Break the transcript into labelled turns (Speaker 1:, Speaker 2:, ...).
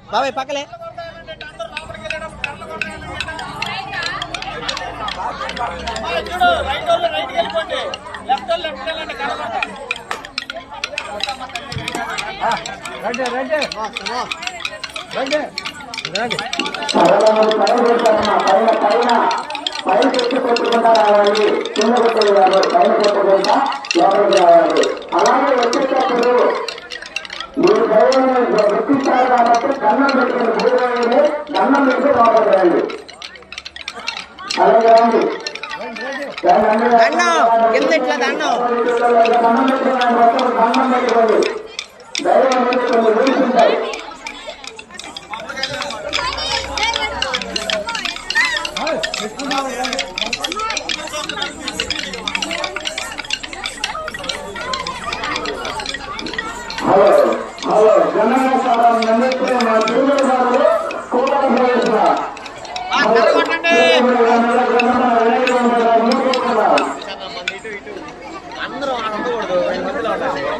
Speaker 1: బాబాయ్ పక్కలే
Speaker 2: చూడు రైట్ వాళ్ళు రైట్కి వెళ్ళిపోండి లెఫ్ట్ వాళ్ళు లెఫ్ట్ వెళ్ళండి కనబడ రండి రండి రండి రండి పైన ఎక్కి కొట్టుకుంటా రావాలి కింద కొట్టేవారు పైన కొట్టుకుంటా లోపలికి రావాలి అలాగే వచ్చేటప్పుడు మీరు దైవాన్ని గుర్తిస్తారు కాబట్టి దండం పెట్టుకుని భూమి దండం పెట్టి లోపలికి రండి అలాగే రండి దండం పెట్టుకుని దండం పెట్టుకోండి దైవం కొన్ని రూల్స్ ఉంటాయి హలో హలో జనసారం నమ్మితే మా తిరుమల గారు కూడా అందరూ